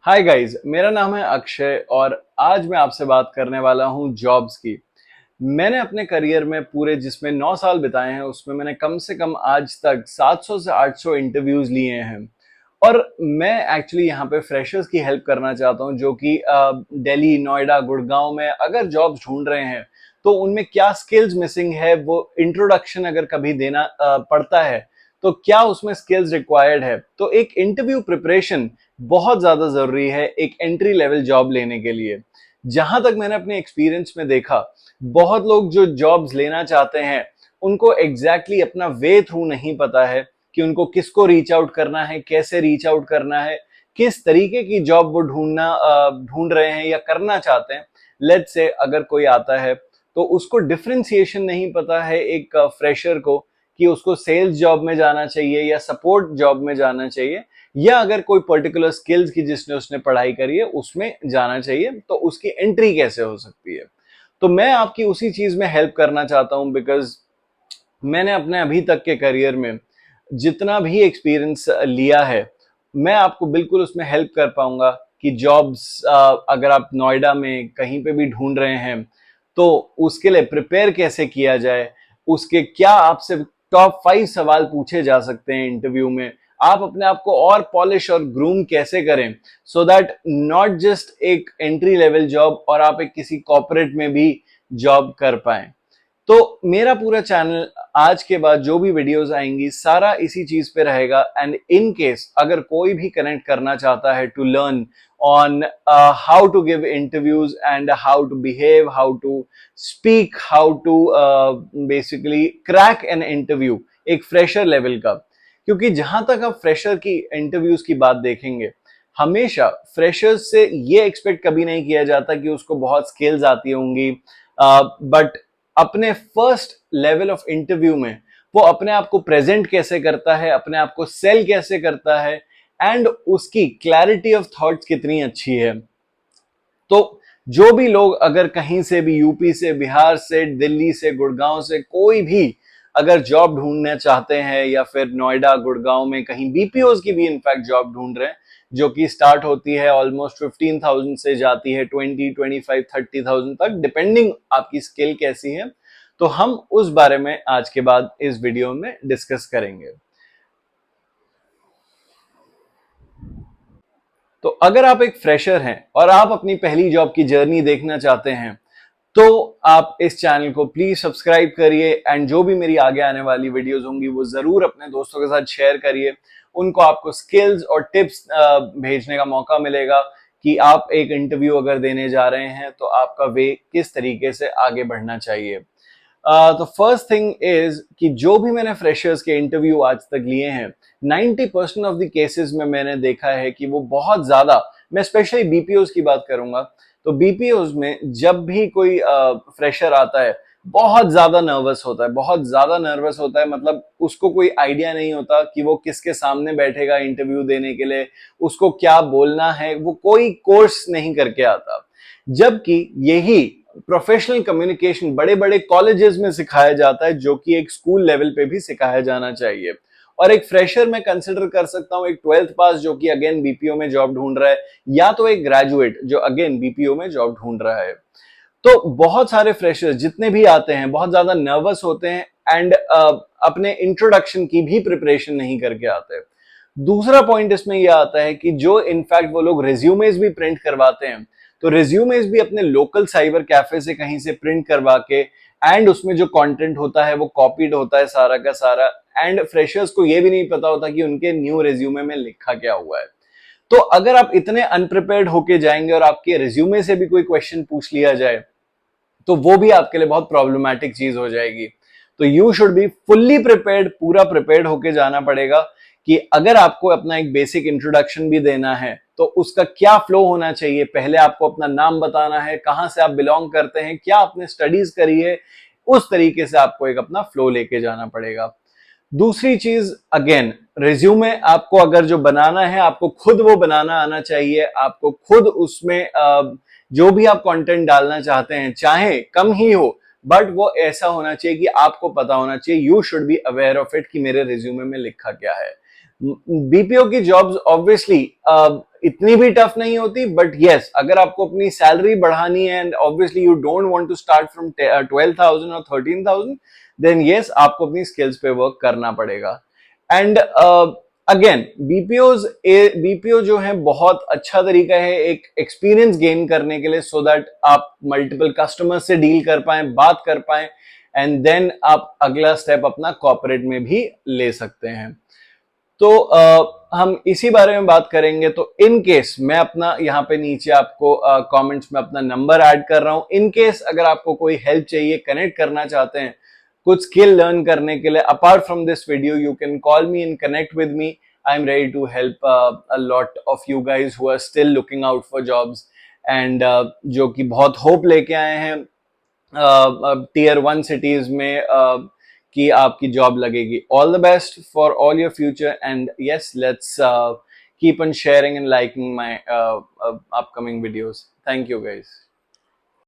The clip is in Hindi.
हाय गाइस, मेरा नाम है अक्षय और आज मैं आपसे बात करने वाला हूँ जॉब्स की। मैंने अपने करियर में पूरे जिसमें 9 साल बिताए हैं, उसमें मैंने कम से कम आज तक 700 से 800 इंटरव्यूज लिए हैं। और मैं एक्चुअली यहाँ पे फ्रेशर्स की हेल्प करना चाहता हूँ जो कि दिल्ली, नोएडा, गुड़गांव में अगर जॉब्स ढूंढ रहे हैं तो उनमें क्या स्किल्स मिसिंग है, वो इंट्रोडक्शन अगर कभी देना पड़ता है तो क्या उसमें स्किल्स रिक्वायर्ड है। तो एक इंटरव्यू प्रिपरेशन बहुत ज्यादा जरूरी है एक एंट्री लेवल जॉब लेने के लिए। जहां तक मैंने अपने एक्सपीरियंस में देखा, बहुत लोग जो जॉब्स लेना चाहते हैं उनको एग्जैक्टली अपना वे थ्रू नहीं पता है कि उनको किसको रीच आउट करना है, कैसे रीच आउट करना है, किस तरीके की जॉब वो ढूंढ रहे हैं या करना चाहते हैं। लेट्स से अगर कोई आता है तो उसको डिफरेंशिएशन नहीं पता है एक फ्रेशर को कि उसको सेल्स जॉब में जाना चाहिए या सपोर्ट जॉब में जाना चाहिए, या अगर कोई पर्टिकुलर स्किल्स की जिसने उसने पढ़ाई करी है उसमें जाना चाहिए, तो उसकी एंट्री कैसे हो सकती है। तो मैं आपकी उसी चीज में हेल्प करना चाहता हूं बिकॉज मैंने अपने अभी तक के करियर में जितना भी एक्सपीरियंस लिया है, मैं आपको बिल्कुल उसमें हेल्प कर पाऊंगा कि जॉब्स अगर आप नोएडा में कहीं पे भी ढूंढ रहे हैं तो उसके लिए प्रिपेयर कैसे किया जाए, उसके क्या आपसे टॉप 5 सवाल पूछे जा सकते हैं इंटरव्यू में, आप अपने आप को और पॉलिश और ग्रूम कैसे करें सो दैट नॉट जस्ट एक एंट्री लेवल जॉब और आप एक किसी कॉर्पोरेट में भी जॉब कर पाएं। तो मेरा पूरा चैनल आज के बाद जो भी वीडियोस आएंगी सारा इसी चीज पे रहेगा। एंड इन केस अगर कोई भी कनेक्ट करना चाहता है to learn on how to give interviews and how to behave, how to speak, how to basically crack an interview एक फ्रेशर लेवल का, क्योंकि जहां तक आप फ्रेशर की इंटरव्यूज की बात देखेंगे, हमेशा फ्रेशर्स से ये एक्सपेक्ट कभी नहीं किया जाता कि उसको बहुत स्किल्स आती होंगी, बट अपने फर्स्ट लेवल ऑफ इंटरव्यू में वो अपने आप को प्रेजेंट कैसे करता है, अपने आप को सेल कैसे करता है, एंड उसकी क्लैरिटी ऑफ थॉट्स कितनी अच्छी है। तो जो भी लोग अगर कहीं से भी यूपी से, बिहार से, दिल्ली से, गुड़गांव से कोई भी अगर जॉब ढूंढना चाहते हैं या फिर नोएडा, गुड़गांव में कहीं बीपीओज की भी इनफैक्ट जॉब ढूंढ रहे हैं जो कि स्टार्ट होती है ऑलमोस्ट 15,000 से जाती है 20, 25, 30,000 तक, डिपेंडिंग आपकी स्किल कैसी है, तो हम उस बारे में आज के बाद इस वीडियो में डिस्कस करेंगे। तो अगर आप एक फ्रेशर हैं और आप अपनी पहली जॉब की जर्नी देखना चाहते हैं तो आप इस चैनल को प्लीज सब्सक्राइब करिए एंड जो भी मेरी आगे आने वाली वीडियोस होंगी वो जरूर अपने दोस्तों के साथ शेयर करिए। उनको आपको स्किल्स और टिप्स भेजने का मौका मिलेगा कि आप एक इंटरव्यू अगर देने जा रहे हैं तो आपका वे किस तरीके से आगे बढ़ना चाहिए। तो फर्स्ट थिंग इज कि जो भी मैंने फ्रेशर्स के इंटरव्यू आज तक लिए हैं, 90% ऑफ द केसेस में मैंने देखा है कि वो बहुत ज्यादा, मैं स्पेशली बीपीओज की बात करूंगा, तो बीपीओज में जब भी कोई फ्रेशर आता है बहुत ज्यादा नर्वस होता है, बहुत ज्यादा नर्वस होता है, मतलब उसको कोई आइडिया नहीं होता कि वो किसके सामने बैठेगा इंटरव्यू देने के लिए, उसको क्या बोलना है, वो कोई कोर्स नहीं करके आता। जबकि यही प्रोफेशनल कम्युनिकेशन बड़े बड़े कॉलेजेस में सिखाया जाता है जो कि एक स्कूल लेवल पे भी सिखाया जाना चाहिए। और एक फ्रेशर मैं कंसिडर कर सकता हूं एक 12th पास जो कि अगेन बीपीओ में जॉब ढूंढ रहा है, या तो एक ग्रेजुएट जो अगेन बीपीओ में जॉब ढूंढ रहा है। तो बहुत सारे फ्रेशर्स जितने भी आते हैं बहुत ज्यादा नर्वस होते हैं एंड अपने इंट्रोडक्शन की भी प्रिपरेशन नहीं करके आते। दूसरा पॉइंट इसमें यह आता है कि जो इनफैक्ट वो लोग रिज्यूमेज भी प्रिंट करवाते हैं, तो रिज्यूमेज भी अपने लोकल साइबर कैफे से कहीं से प्रिंट करवा के, एंड उसमें जो कंटेंट होता है वो कॉपीड होता है सारा का सारा, एंड फ्रेशर्स को ये भी नहीं पता होता कि उनके न्यू रिज्यूमे में लिखा क्या हुआ है। तो अगर आप इतने अनप्रिपेयर्ड होके जाएंगे और आपके रिज्यूमे से भी कोई क्वेश्चन पूछ लिया जाए तो वो भी आपके लिए बहुत प्रॉब्लमैटिक चीज हो जाएगी। तो you should be fully prepared, पूरा प्रिपेयर्ड होके जाना पड़ेगा कि अगर आपको अपना एक बेसिक इंट्रोडक्शन भी देना है तो उसका क्या फ्लो होना चाहिए। पहले आपको अपना नाम बताना है, कहां से आप बिलोंग करते हैं, क्या आपने स्टडीज करी है, उस तरीके से आपको एक अपना फ्लो लेके जाना पड़ेगा। दूसरी चीज, अगेन रिज्यूमे आपको अगर जो बनाना है आपको खुद वो बनाना आना चाहिए, आपको खुद उसमें जो भी आप कंटेंट डालना चाहते हैं चाहे कम ही हो बट वो ऐसा होना चाहिए कि आपको पता होना चाहिए, you should be aware of it कि मेरे रिज्यूमे में लिखा क्या है। बीपीओ की जॉब्स ऑब्वियसली इतनी भी टफ नहीं होती, बट यस, अगर आपको अपनी सैलरी बढ़ानी है and obviously you don't want to start from 12,000 और 13,000, देन यस, आपको अपनी स्किल्स पे वर्क करना पड़ेगा. एंड अगेन, बीपीओ जो है बहुत अच्छा तरीका है एक एक्सपीरियंस गेन करने के लिए, सो दैट आप मल्टीपल कस्टमर्स से डील कर पाए, बात कर पाए, एंड देन आप अगला स्टेप अपना कॉर्पोरेट में भी ले सकते हैं. तो हम इसी बारे में बात करेंगे. तो इन केस मैं अपना यहाँ पे नीचे आपको कमेंट्स में अपना नंबर ऐड कर रहा हूँ. इन केस अगर आपको कोई हेल्प चाहिए, कनेक्ट करना चाहते हैं कुछ स्किल लर्न करने के लिए apart from this video, you can call me and connect with me. I am ready to help a lot of you guys who are still looking out for jobs, and जो कि बहुत होप लेके आए हैं टीयर 1 सिटीज में कि आपकी जॉब लगेगी. All the best for all your future, and yes, let's keep on sharing and liking my upcoming videos. Thank you guys.